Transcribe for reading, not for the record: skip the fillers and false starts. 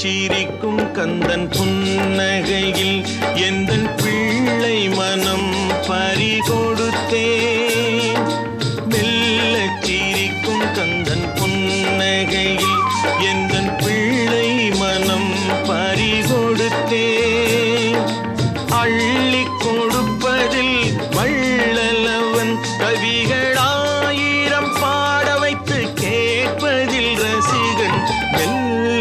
சிரிக்கும் கந்தன் புன்னகையில் எந்தன் பிள்ளை மனம் பறிகொடுத்தேன். மெல்ல சிரிக்கும் கந்தன் புன்னகையில் எந்தன் பிள்ளை மனம் பறிகொடுத்தேன். அள்ளி கொடுப்பதில் வள்ளலவன் கவிகளாயிரம் பாட வைத்து கேட்பதில் ரசிகன். மெல்ல